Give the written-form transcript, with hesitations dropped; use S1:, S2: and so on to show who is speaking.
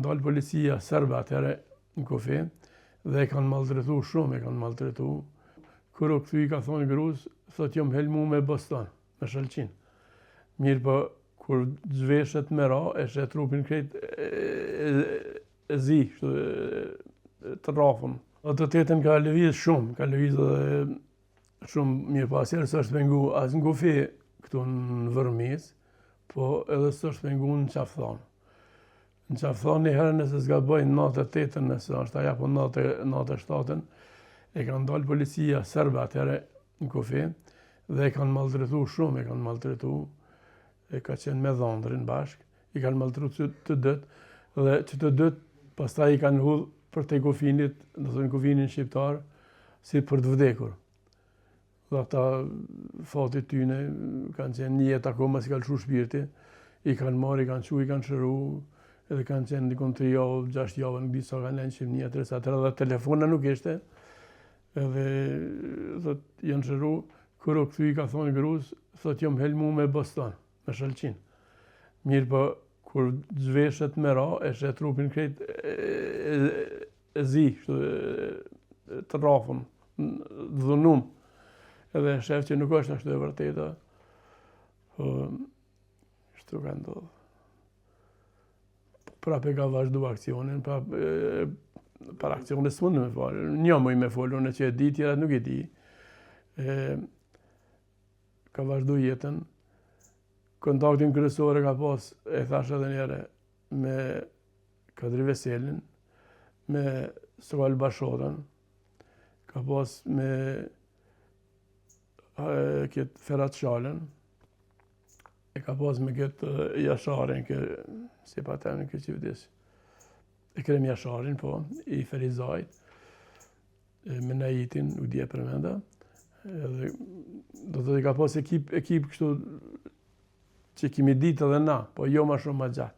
S1: dalë policia serbe atëre në kufi dhe e kanë maltretu shumë, Kur u kthy ka thonë gruz, thot jam helmu me bostan, me shalqin. Mirë po, kur zhveshet me ra, e shet trupin krejt e zi, të rafën. Autoritetën ka lëviz shumë, ka lëviz edhe shumë mirë pasjerë, së është pengu as në kufi këtu në Vërmis, po edhe së është pengu në Qafthan. Në Qafthan një herë nëse s'gabojnë 98-ën, nëse është aja po 97-ën, e kanë dalë policia serbe atëre në kufi dhe e kanë maltretu shumë, e ka qenë me dhëndrin bashkë, i kanë maltretu të dëtë dhe që të dëtë pastaj i kanë hudhë për te kufinit, në thënë kufinin shqiptar, si për të vdekur. Dhe ata fatit tyne kanë qenë një jetë akoma si ka lëshu shpirti, i kanë marrë, i kanë qu, i kanë shëru, edhe kanë qenë dikon 3 javë, 6 javë në bisa kanë lenë qimë një atërës atërë, dhe telefona nuk ishte, edhe thot, janë shëru, kur u kthy ka thonë gruz, thot jam helmu me bostan, me shalqin. Mirë po, kur zhveshet me ra, e shet trupin krejt e zi, të rafën, dhunum. Edhe e shef që nuk është ashtu e vërteta, po shtu ka ndodhë. Prapë ka vazhdu aksionin, para aksionin së mundë me falë. Një mëj me folë, unë që e di, tjera nuk e di. Ka vazhdu jetën. Kontaktin kryesore ka pas, e thash edhe njëre, me Kadri Veselin, me Sokal Bashodën, ka pas me këtë Ferhat Shalën, e ka pas me këtë Jasharin, si pa temë në këtë që vëdis. E krem Jasharin, po, i Ferizajt, me Najitin, nuk dje përmenda. Do të ka pas ekip kështu që kemi ditë edhe na, po jo ma shumë ma gjatë.